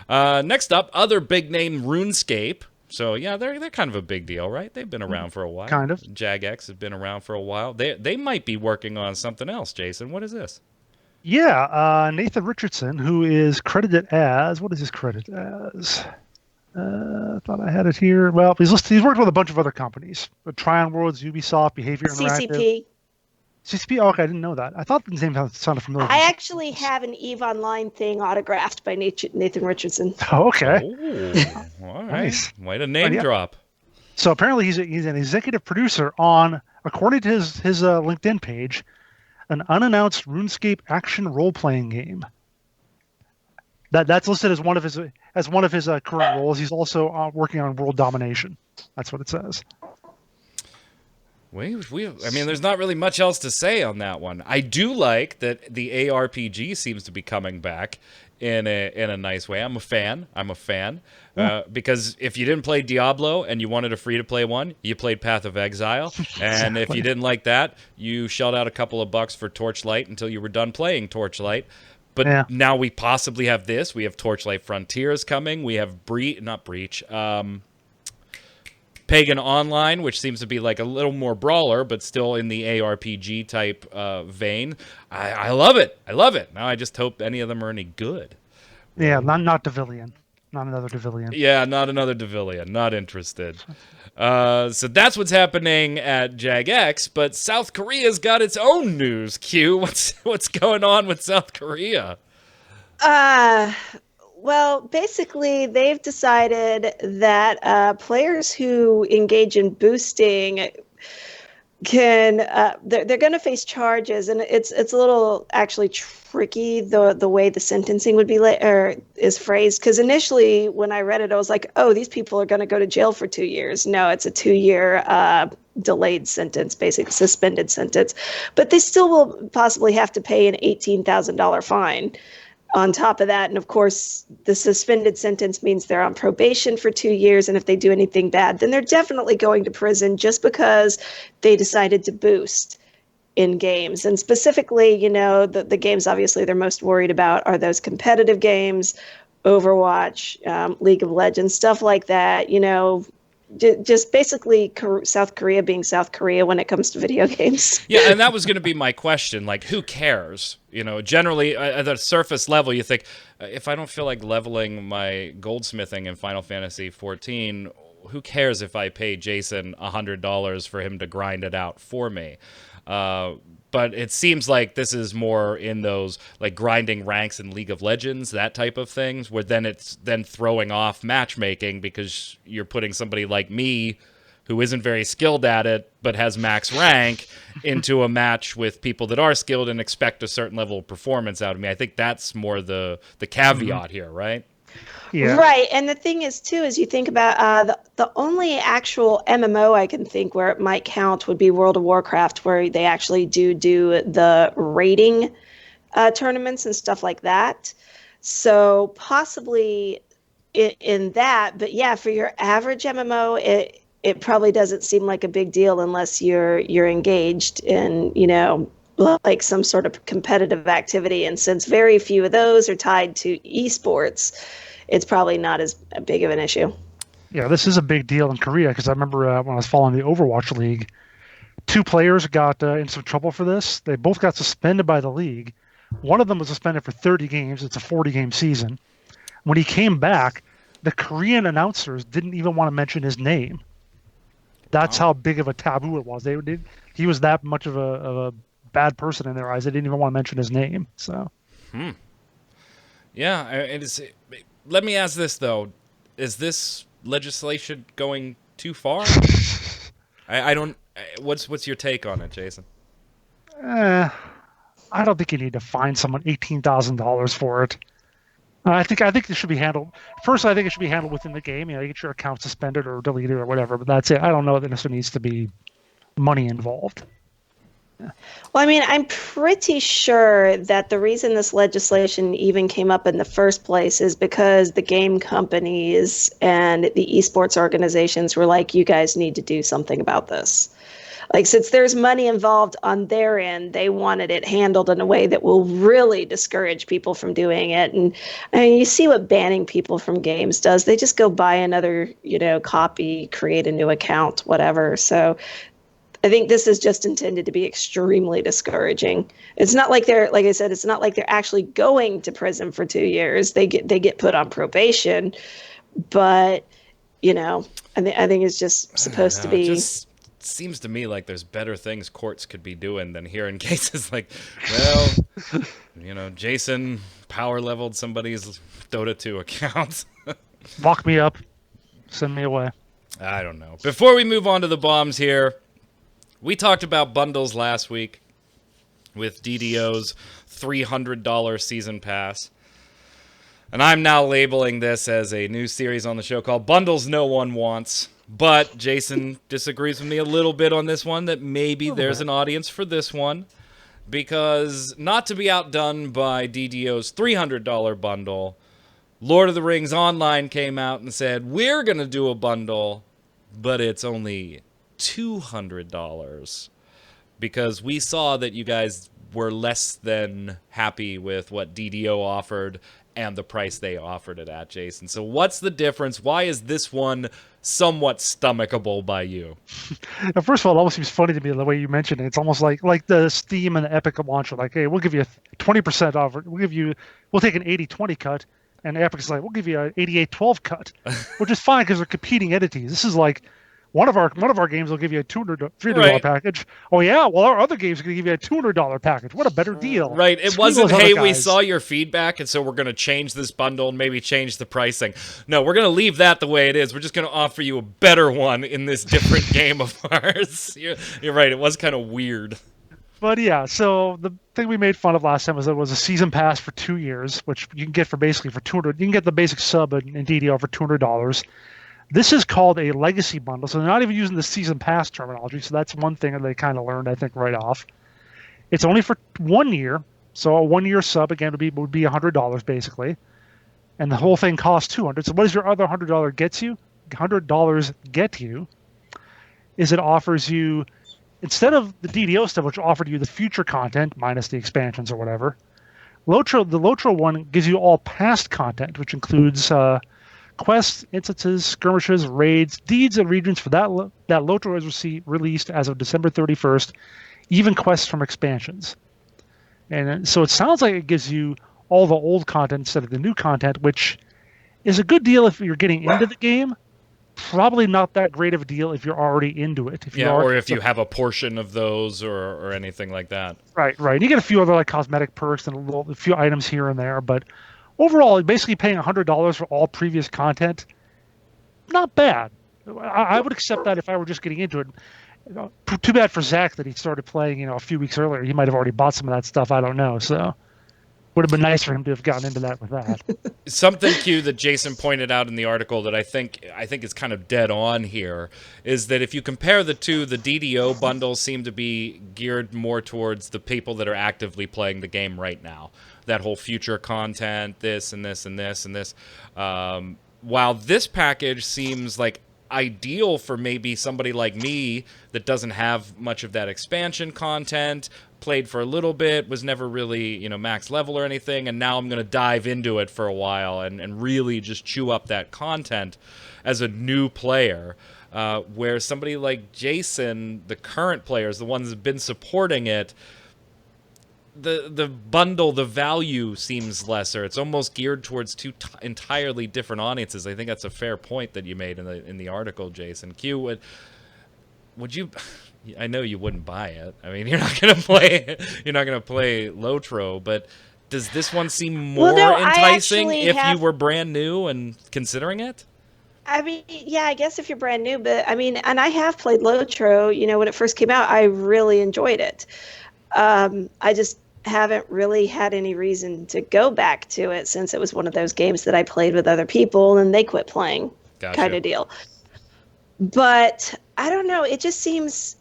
Next up, other big name RuneScape. So yeah, they're kind of a big deal, right? They've been around for a while. Kind of. Jagex has been around for a while. They might be working on something else, Jason. What is this? Yeah, Nathan Richardson, who is credited as, what is his credit as? I thought I had it here. Well, he's worked with a bunch of other companies. Trion Worlds, Ubisoft, Behavior Interactive. CCP. CCP? Oh, okay, I didn't know that. I thought the name sounded familiar. I actually have an EVE Online thing autographed by Nathan Richardson. Oh, okay. Oh, all right. Nice. Way to name drop. So apparently he's an executive producer on, according to his LinkedIn page, an unannounced RuneScape action role-playing game. That's listed as one of his current roles. He's also working on world domination. That's what it says. I mean, there's not really much else to say on that one. I do like that the ARPG seems to be coming back in a nice way. I'm a fan. Because if you didn't play Diablo and you wanted a free-to-play one, you played Path of Exile. And if you didn't like that, you shelled out a couple of bucks for Torchlight until you were done playing Torchlight. But now we possibly have this. We have Torchlight Frontiers coming. We have Pagan Online, which seems to be like a little more brawler, but still in the ARPG type vein. I love it. Now I just hope any of them are any good. Yeah, not Devilian. Not another Devilian. Yeah, not another Devilian. Not interested. So that's what's happening at Jagex, but South Korea's got its own news. Q, what's going on with South Korea? Well, basically, they've decided that players who engage in boosting can they're going to face charges, and it's a little actually tricky the way the sentencing would be is phrased, because initially when I read it I was like, oh, these people are going to go to jail for 2 years. No, it's a 2-year delayed sentence, basically suspended sentence, but they still will possibly have to pay an $18,000 fine on top of that. And of course, the suspended sentence means they're on probation for 2 years. And if they do anything bad, then they're definitely going to prison just because they decided to boost in games. And specifically, the games obviously they're most worried about are those competitive games, Overwatch, League of Legends, stuff like that, just basically South Korea being South Korea when it comes to video games. Yeah, and that was going to be my question. Like, who cares? Generally, at the surface level, you think, if I don't feel like leveling my goldsmithing in Final Fantasy XIV, who cares if I pay Jason $100 for him to grind it out for me? But it seems like this is more in those like grinding ranks in League of Legends, that type of things, where then it's then throwing off matchmaking because you're putting somebody like me who isn't very skilled at it but has max rank into a match with people that are skilled and expect a certain level of performance out of me. I think that's more the caveat here, right? Yeah. Right. And the thing is, too, is you think about the only actual MMO I can think where it might count would be World of Warcraft, where they actually do the raiding tournaments and stuff like that. So possibly in that. But yeah, for your average MMO, it probably doesn't seem like a big deal unless you're engaged in, like some sort of competitive activity. And since very few of those are tied to esports, it's probably not as big of an issue. Yeah, this is a big deal in Korea because I remember when I was following the Overwatch League, 2 players got in some trouble for this. They both got suspended by the league. One of them was suspended for 30 games. It's a 40-game season. When he came back, the Korean announcers didn't even want to mention his name. That's how big of a taboo it was. He was that much of a bad person in their eyes. They didn't even want to mention his name. So. Yeah, let me ask this though: is this legislation going too far? I don't. What's your take on it, Jason? I don't think you need to fine someone $18,000 for it. I think it should be handled. First, I think it should be handled within the game. You get your account suspended or deleted or whatever. But that's it. I don't know that there needs to be money involved. Well, I mean, I'm pretty sure that the reason this legislation even came up in the first place is because the game companies and the esports organizations were like, you guys need to do something about this. Like, since there's money involved on their end, they wanted it handled in a way that will really discourage people from doing it. And I mean, you see what banning people from games does. They just go buy another, copy, create a new account, whatever. So I think this is just intended to be extremely discouraging. It's not like like I said, it's not like they're actually going to prison for 2 years. They get put on probation, but I think it's just supposed to be. It just seems to me like there's better things courts could be doing than hearing cases like, well, Jason power leveled somebody's Dota 2 account. Lock me up. Send me away. I don't know. Before we move on to the bombs here, we talked about bundles last week with DDO's $300 season pass. And I'm now labeling this as a new series on the show called Bundles No One Wants. But Jason disagrees with me a little bit on this one, that maybe there's an audience for this one. Because not to be outdone by DDO's $300 bundle, Lord of the Rings Online came out and said, we're going to do a bundle, but it's only $200. Because we saw that you guys were less than happy with what DDO offered and the price they offered it at, Jason. So what's the difference? Why is this one somewhat stomachable by you? Now, first of all, it almost seems funny to me the way you mentioned it. It's almost like the Steam and the Epic launcher. Like, hey, we'll give you 20% off. We'll take an 80-20 cut. And Epic's like, we'll give you an 88-12 cut, which is fine because they're competing entities. This is like one of our games will give you a $300 package. Oh yeah, well our other games are going to give you a $200 package. What a better deal! Right? It wasn't, hey, we saw your feedback, and so we're going to change this bundle and maybe change the pricing. No, we're going to leave that the way it is. We're just going to offer you a better one in this different game of ours. You're right. It was kind of weird. But yeah, so the thing we made fun of last time was there was a season pass for 2 years, which you can get for $200. You can get the basic sub in DDO for $200. This is called a legacy bundle, so they're not even using the season pass terminology. So that's one thing that they kind of learned, I think, right off. It's only for 1 year, so a 1 year sub again would be $100 basically, and the whole thing costs $200. So what does your other $100 get you? $100 get you is it offers you, instead of the DDO stuff, which offered you the future content minus the expansions or whatever, the LOTRO one gives you all past content, which includes quests, instances, skirmishes, raids, deeds, and regions for that LOTRO is released as of December 31st, even quests from expansions. And so it sounds like it gives you all the old content instead of the new content, which is a good deal if you're getting into the game. Probably not that great of a deal if you're already into it. Or if you have a portion of those or anything like that. Right. You get a few other like cosmetic perks and a few items here and there, but overall, basically paying $100 for all previous content, not bad. I would accept that if I were just getting into it. Too bad for Zach that he started playing, a few weeks earlier. He might have already bought some of that stuff. I don't know. So would have been nice for him to have gotten into that with that. Something, Q, that Jason pointed out in the article that I think is kind of dead on here is that if you compare the two, the DDO bundles seem to be geared more towards the people that are actively playing the game right now. That whole future content, this and this and this and this. While this package seems like ideal for maybe somebody like me that doesn't have much of that expansion content, played for a little bit, was never really, max level or anything, and now I'm going to dive into it for a while and really just chew up that content as a new player. Where somebody like Jason, the current players, the ones that have been supporting it, the bundle, the value seems lesser. It's almost geared towards two entirely different audiences. I think that's a fair point that you made in the article, Jason. Q, would you? I know you wouldn't buy it. I mean, you're not gonna play LOTRO, but does this one seem more enticing if you were brand new and considering it? I mean, yeah, I guess if you're brand new, but I mean, and I have played LOTRO. When it first came out, I really enjoyed it. I just haven't really had any reason to go back to it since it was one of those games that I played with other people and they quit playing. Gotcha. Kind of deal. But I don't know. It seems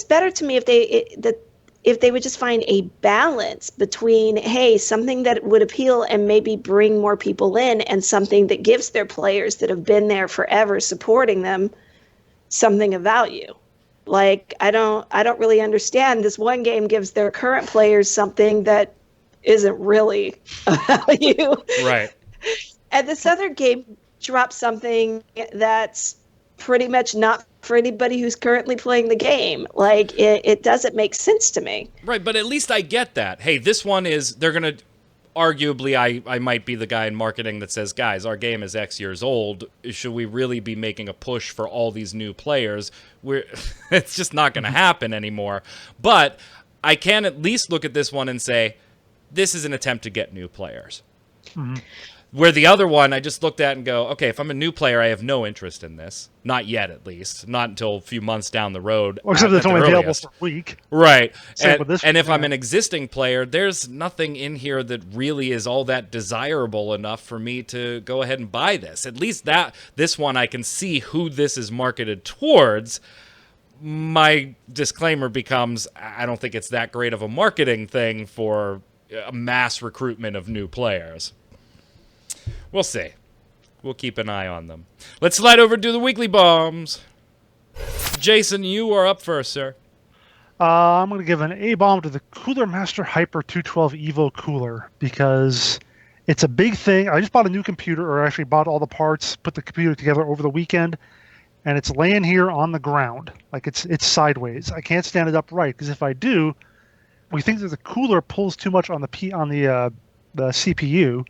better to me if they would just find a balance between, hey, something that would appeal and maybe bring more people in, and something that gives their players that have been there forever supporting them something of value. Like, I don't really understand. This one game gives their current players something that isn't really a value. Right. And this other game drops something that's pretty much not for anybody who's currently playing the game. Like, it doesn't make sense to me. Right, but at least I get that. Hey, this one is, they're going to, arguably, I might be the guy in marketing that says, guys, our game is X years old. Should we really be making a push for all these new players? It's just not going to happen anymore. But I can at least look at this one and say, this is an attempt to get new players. Mm-hmm. Where the other one, I just looked at and go, okay, if I'm a new player, I have no interest in this. Not yet, at least. Not until a few months down the road. Well, except it's only available for a week. Right. Same with this and one, if I'm an existing player, there's nothing in here that really is all that desirable enough for me to go ahead and buy this. At least this one, I can see who this is marketed towards. My disclaimer becomes, I don't think it's that great of a marketing thing for a mass recruitment of new players. We'll see. We'll keep an eye on them. Let's slide over to the weekly bombs. Jason, you are up first, sir. I'm going to give an A-bomb to the Cooler Master Hyper 212 Evo cooler because it's a big thing. I just bought a new computer, or actually bought all the parts, put the computer together over the weekend, and it's laying here on the ground. Like it's sideways. I can't stand it upright because if I do, we think that the cooler pulls too much on the CPU,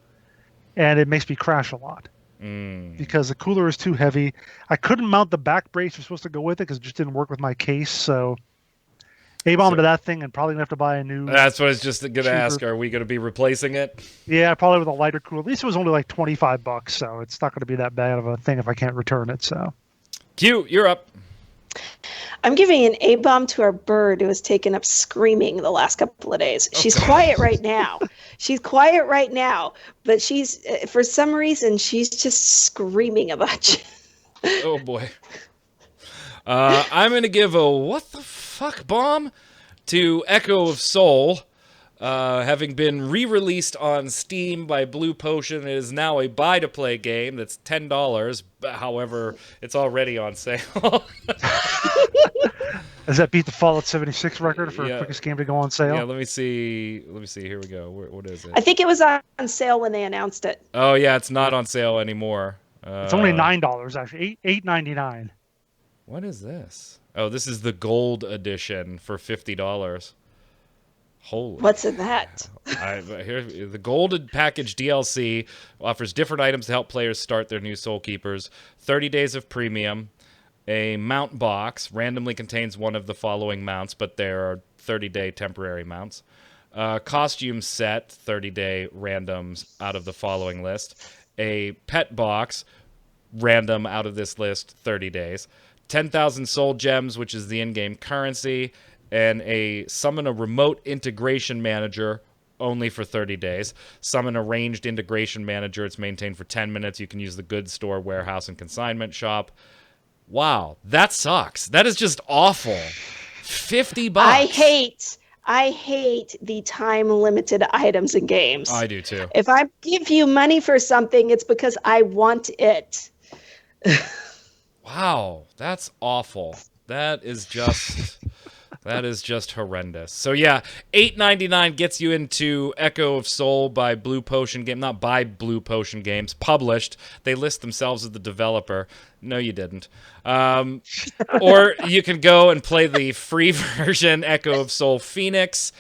and it makes me crash a lot because the cooler is too heavy. I couldn't mount the back brace you're supposed to go with it because it just didn't work with my case. So A-bomb to that thing, and probably going to have to buy a new... That's what I was just going to ask. Are we going to be replacing it? Yeah, probably with a lighter cooler. At least it was only like $25, so it's not going to be that bad of a thing if I can't return it. So, Q, you're up. I'm giving an A-bomb to our bird who has taken up screaming the last couple of days. She's quiet right now. She's quiet right now, but she's, for some reason, she's just screaming a bunch. Oh, boy. I'm going to give a what the fuck bomb to Echo of Soul. Having been re-released on Steam by Blue Potion, it is now a buy-to-play game that's $10. However, it's already on sale. Does that beat the Fallout 76 record for quickest game to go on sale? Yeah, let me see. Here we go. What is it? I think it was on sale when they announced it. Oh, yeah, it's not on sale anymore. It's only $9, actually. $8.99. What is this? Oh, this is the gold edition for $50. Holy. What's in that? Here, the Gold Package DLC offers different items to help players start their new Soul Keepers. 30 days of premium. A mount box randomly contains one of the following mounts, but there are 30-day temporary mounts. Costume set, 30-day randoms out of the following list. A pet box, random out of this list, 30 days. 10,000 soul gems, which is the in-game currency. And summon a remote integration manager only for 30 days. Summon a ranged integration manager. It's maintained for 10 minutes. You can use the goods store, warehouse, and consignment shop. Wow, that sucks. That is just awful. $50. I hate the time-limited items in games. I do too. If I give you money for something, it's because I want it. Wow, that's awful. That is just horrendous. So yeah, $8.99 gets you into Echo of Soul by Blue Potion Game. Not by Blue Potion Games, published. They list themselves as the developer. No, you didn't. Or you can go and play the free version, Echo of Soul Phoenix.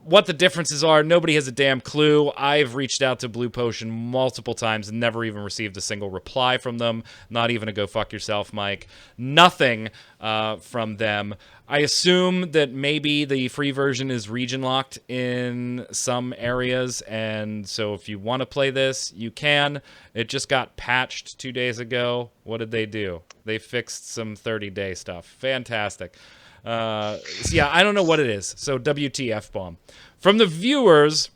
What the differences are, nobody has a damn clue. I've reached out to Blue Potion multiple times and never even received a single reply from them. Not even a go fuck yourself, Mike. Nothing from them. I assume that maybe the free version is region locked in some areas, and so if you want to play this, you can. It just got patched 2 days ago. What did they do? They fixed some 30-day stuff. Fantastic. So yeah, I don't know what it is. So WTF bomb. From the viewers,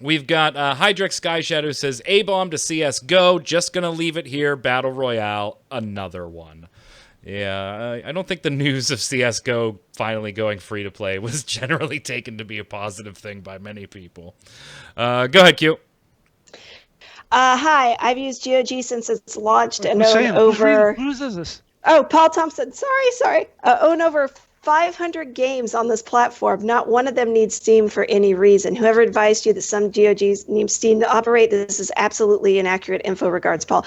we've got Hydrex Sky Shadow says, A-bomb to CSGO. Just going to leave it here. Battle Royale. Another one. Yeah, I don't think the news of CSGO finally going free to play was generally taken to be a positive thing by many people. Go ahead, Q. Hi, I've used GOG since it's launched and known over... Whose is this? Oh, Paul Thompson. Sorry. Own over 500 games on this platform. Not one of them needs Steam for any reason. Whoever advised you that some GOGs need Steam to operate, this is absolutely inaccurate info. Regards, Paul.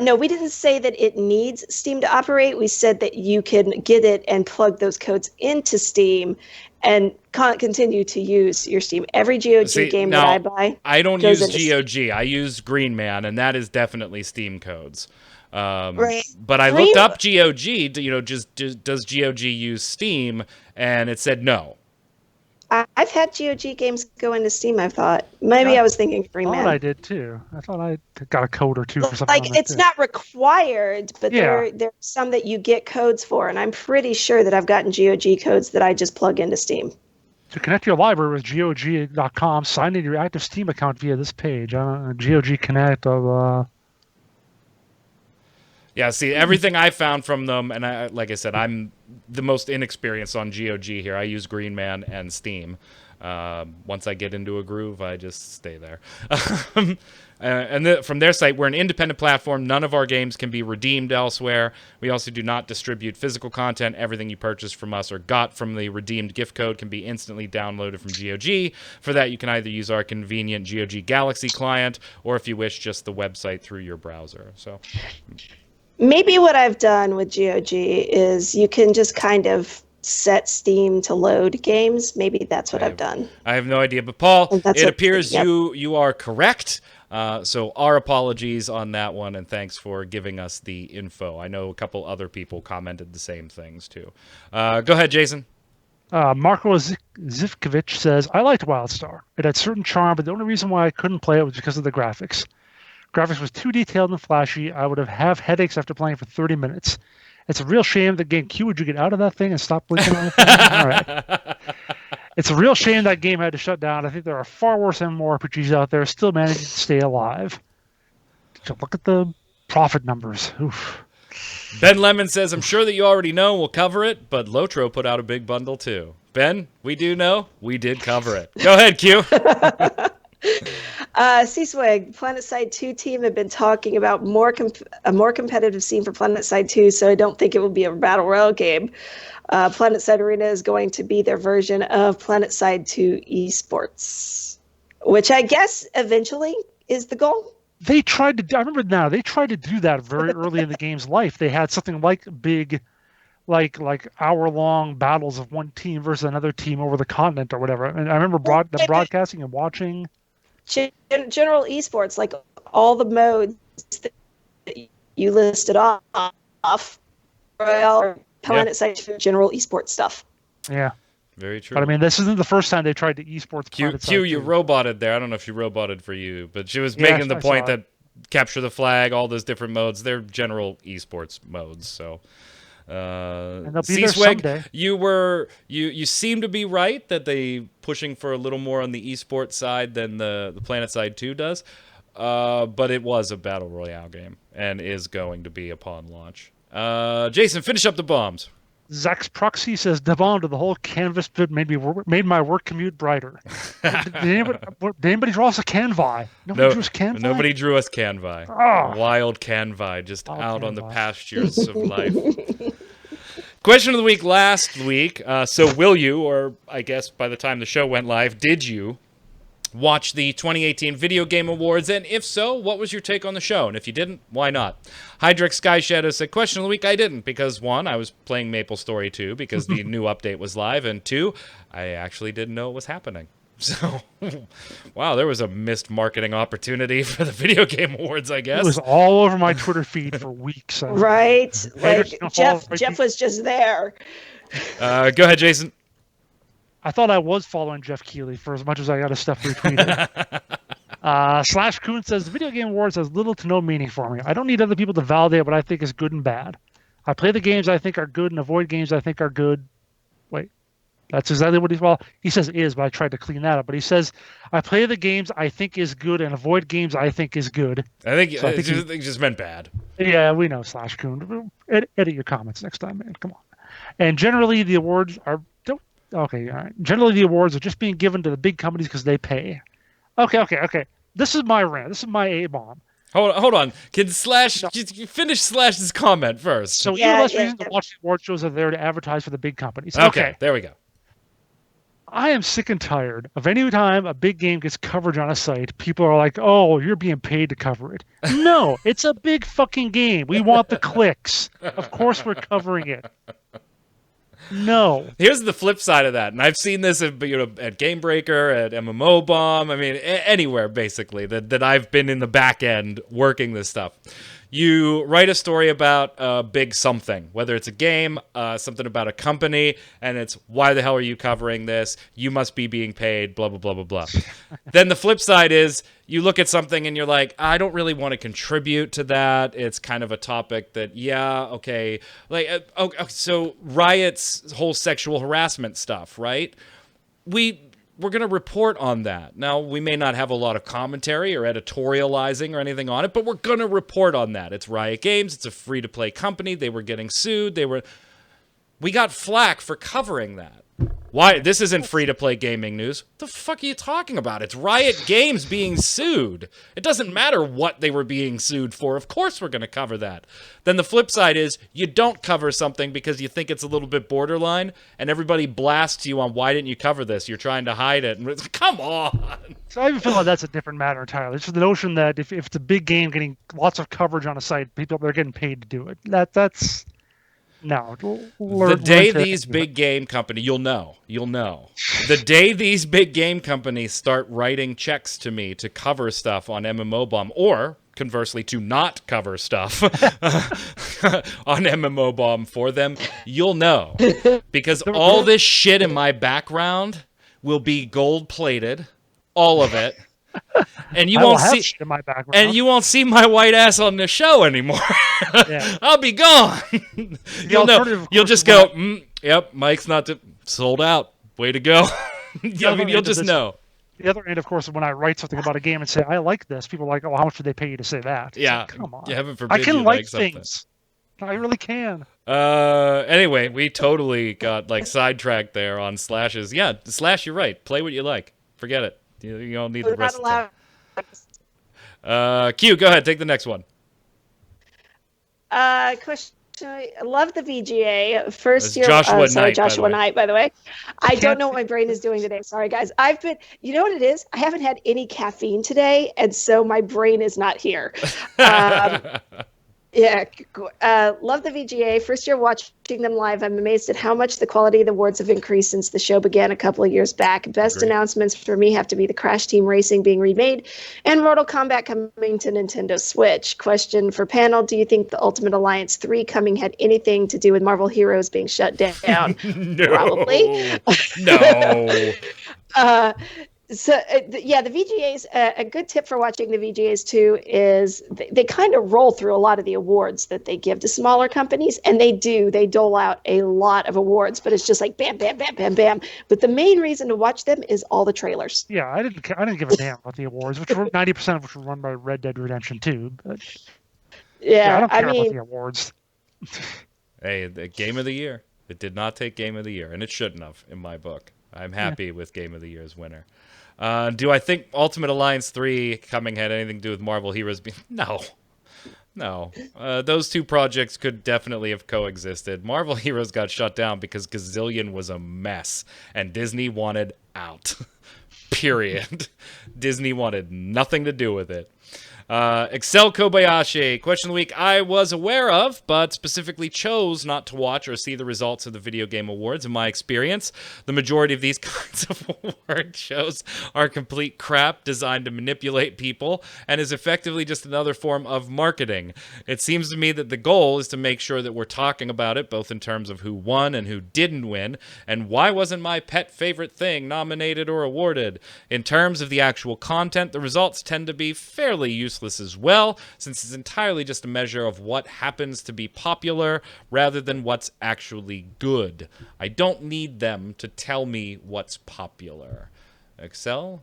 No, we didn't say that it needs Steam to operate. We said that you can get it and plug those codes into Steam and continue to use your Steam. Every GOG game that I buy, I don't goes use into GOG. I use Green Man, and that is definitely Steam codes. Right. But I looked up GOG. Does GOG use Steam? And it said no. I've had GOG games go into Steam. I thought maybe I was thinking Green I Man. thought I did too. I thought I got a code or two for something. Like it's not required, but there's some that you get codes for, and I'm pretty sure that I've gotten GOG codes that I just plug into Steam. To connect your library with GOG.com, sign in your active Steam account via this page. GOG Connect. Yeah, see, everything I found from them, and like I said, I'm the most inexperienced on GOG here. I use Green Man and Steam. Once I get into a groove, I just stay there. From their site, we're an independent platform. None of our games can be redeemed elsewhere. We also do not distribute physical content. Everything you purchase from us or got from the redeemed gift code can be instantly downloaded from GOG. For that, you can either use our convenient GOG Galaxy client, or if you wish, just the website through your browser. So maybe what I've done with GOG is you can just kind of set Steam to load games. Maybe that's what I've done. I have no idea. But Paul, it appears you are correct. So our apologies on that one, and thanks for giving us the info. I know a couple other people commented the same things too. Go ahead, Jason. Marco Zivkovic says, I liked WildStar. It had certain charm, but the only reason why I couldn't play it was because of the graphics. Graphics was too detailed and flashy. I would have headaches after playing for 30 minutes. It's a real shame that game. Q, would you get out of that thing and stop blinking on the thing? All right. It's a real shame that game had to shut down. I think there are far worse MMORPGs out there still managing to stay alive. So look at the profit numbers. Oof. Ben Lemon says, I'm sure that you already know, we'll cover it, but LOTRO put out a big bundle too. Ben, we do know. We did cover it. Go ahead, Q. C-Swag, PlanetSide 2 team have been talking about a more competitive scene for PlanetSide 2, so I don't think it will be a battle royale game. PlanetSide Arena is going to be their version of PlanetSide 2 esports, which I guess eventually is the goal. They tried to. I remember now. They tried to do that very early in the game's life. They had something like big, like hour-long battles of one team versus another team over the continent or whatever. And I remember broadcasting and watching. General esports, like all the modes that you listed off, or PlanetSide general esports stuff. Yeah. Very true. But I mean, this isn't the first time they tried to esports. Q, you roboted there. I don't know if she roboted for you, but she was making the point that capture the flag, all those different modes, they're general esports modes. So, and they'll be there someday. You seem to be right that they pushing for a little more on the esports side than the PlanetSide 2 does. But it was a battle royale game and is going to be upon launch. Jason, finish up the bombs. Zach's Proxy says, "Devon, to the whole canvas bit made my work commute brighter." Did anybody draw us a Canvi? Nobody drew us Canvi? Nobody drew us Canvi. Oh. Wild Canvi, just out on the pastures of life. Question of the week last week. So will you, or I guess by the time the show went live, did you watch the 2018 Video Game Awards? And if so, what was your take on the show? And if you didn't, why not? Hydrex Sky Shadow said, question of the week, I didn't, because 1, I was playing Maple Story 2 because the new update was live, and 2, I actually didn't know it was happening. So, wow, there was a missed marketing opportunity for the Video Game Awards, I guess. It was all over my Twitter feed for weeks. Right. Like, Jeff was just there. Go ahead, Jason. I thought I was following Jeff Keighley for as much as I got his stuff retweeted. Slash Coon says, the Video Game Awards has little to no meaning for me. I don't need other people to validate what I think is good and bad. I play the games I think are good and avoid games I think are good. Wait, that's exactly what he says is, but I tried to clean that up. But he says, I play the games I think is good and avoid games I think is good. I think he just meant bad. Yeah, we know, Slash Coon. Edit your comments next time, man. Come on. And generally, the awards are... Okay, all right. Generally, the awards are just being given to the big companies because they pay. Okay. This is my rant. This is my A-bomb. Hold on. Can Slash just finish Slash's comment first? So even less reason to watch the award shows are there to advertise for the big companies. Okay, there we go. I am sick and tired of any time a big game gets coverage on a site, people are like, oh, you're being paid to cover it. No, it's a big fucking game. We want the clicks. Of course we're covering it. No. Here's the flip side of that, and I've seen this at GameBreaker, at MMO Bomb. I mean, anywhere basically that I've been in the back end working this stuff. You write a story about a big something, whether it's a game, something about a company, and it's, why the hell are you covering this? You must be being paid, blah, blah, blah, blah, blah. Then the flip side is you look at something and you're like, I don't really want to contribute to that. It's kind of a topic that, okay. Like, so Riot's whole sexual harassment stuff, right? We're going to report on that. Now, we may not have a lot of commentary or editorializing or anything on it, but we're going to report on that. It's Riot Games. It's a free-to-play company. They were getting sued. We got flack for covering that. Why? This isn't free-to-play gaming news. What the fuck are you talking about? It's Riot Games being sued. It doesn't matter what they were being sued for. Of course we're going to cover that. Then the flip side is you don't cover something because you think it's a little bit borderline, and everybody blasts you on, why didn't you cover this? You're trying to hide it. And come on. So I even feel like that's a different matter entirely. It's just the notion that if it's a big game getting lots of coverage on a site, they're getting paid to do it. That's... No. The day these big game companies, you'll know. The day these big game companies start writing checks to me to cover stuff on MMO Bomb, or conversely to not cover stuff on MMO Bomb for them, you'll know. Because all this shit in my background will be gold plated, all of it. And you won't see in my background. And you won't see my white ass on the show anymore. Yeah. I'll be gone. You'll just go, yep, Mike's not sold out. Way to go. You'll just know. The other end, of course, is when I write something about a game and say, I like this, people are like, oh, how much did they pay you to say that? Yeah. Like, come on. Heaven forbid I can you like something. things. I really can. Anyway, we totally got sidetracked there on Slash's. Yeah, Slash, you're right. Play what you like. Forget it. You don't need the rest of the time. Q, go ahead. Take the next one. Question. I love the VGA. First year. Joshua Knight, by the way. I don't know what my brain is doing today. Sorry, guys. You know what it is? I haven't had any caffeine today, and so my brain is not here. Yeah, love the VGA. First year watching them live, I'm amazed at how much the quality of the awards have increased since the show began a couple of years back. Best announcements for me have to be the Crash Team Racing being remade and Mortal Kombat coming to Nintendo Switch. Question for panel, do you think the Ultimate Alliance 3 coming had anything to do with Marvel Heroes being shut down? No. Probably. No. The VGAs, a good tip for watching the VGAs too is they kind of roll through a lot of the awards that they give to smaller companies, and they dole out a lot of awards, but it's just like bam, bam, bam, bam, bam. But the main reason to watch them is all the trailers. Yeah, I didn't give a damn about the awards, which were 90% of which were run by Red Dead Redemption 2. But I don't care about the awards. Hey, the Game of the Year. It did not take Game of the Year, and it shouldn't have, in my book. I'm happy with Game of the Year's winner. Do I think Ultimate Alliance 3 coming had anything to do with Marvel Heroes? No. Those two projects could definitely have coexisted. Marvel Heroes got shut down because Gazillion was a mess, and Disney wanted out. Period. Disney wanted nothing to do with it. Excel Kobayashi, question of the week I was aware of, but specifically chose not to watch or see the results of the Video Game Awards. In my experience, the majority of these kinds of award shows are complete crap designed to manipulate people and is effectively just another form of marketing. It seems to me that the goal is to make sure that we're talking about it, both in terms of who won and who didn't win, and why wasn't my pet favorite thing nominated or awarded. In terms of the actual content, the results tend to be fairly useless as well, since it's entirely just a measure of what happens to be popular rather than what's actually good. I don't need them to tell me what's popular. Excel,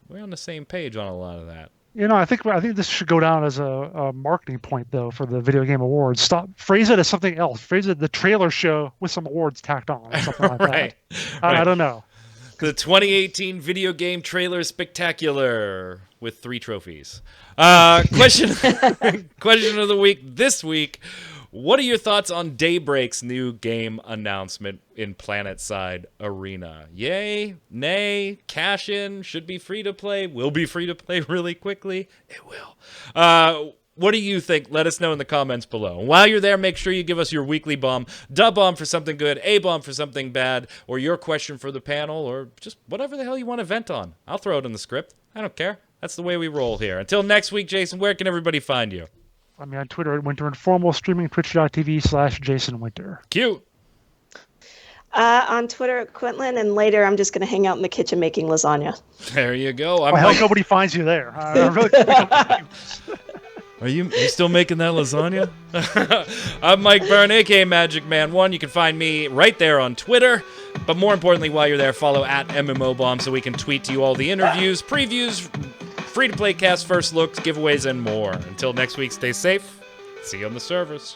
we're on the same page on a lot of that. I think this should go down as a marketing point, though, for the Video Game Awards. Phrase it as something else. Phrase it the trailer show with some awards tacked on, or something like right. that. I don't know. The 2018 video game trailer spectacular with 3 trophies. Question of the week this week. What are your thoughts on Daybreak's new game announcement in PlanetSide Arena? Yay? Nay? Cash in? Should be free to play? Will be free to play really quickly? It will. What do you think? Let us know in the comments below. And while you're there, make sure you give us your weekly bomb, dub bomb for something good, A bomb for something bad, or your question for the panel, or just whatever the hell you want to vent on. I'll throw it in the script. I don't care. That's the way we roll here. Until next week, Jason, where can everybody find you? I'm on Twitter at Winter Informal, streaming twitch.tv/JasonWinter. Cute. On Twitter at Quinlan, and later I'm just going to hang out in the kitchen making lasagna. There you go. I hope nobody finds you there. Are you still making that lasagna? I'm Mike Byrne, aka Magic Man 1. You can find me right there on Twitter. But more importantly, while you're there, follow at MMOBomb so we can tweet to you all the interviews, previews, free-to-play cast, first looks, giveaways, and more. Until next week, stay safe. See you on the servers.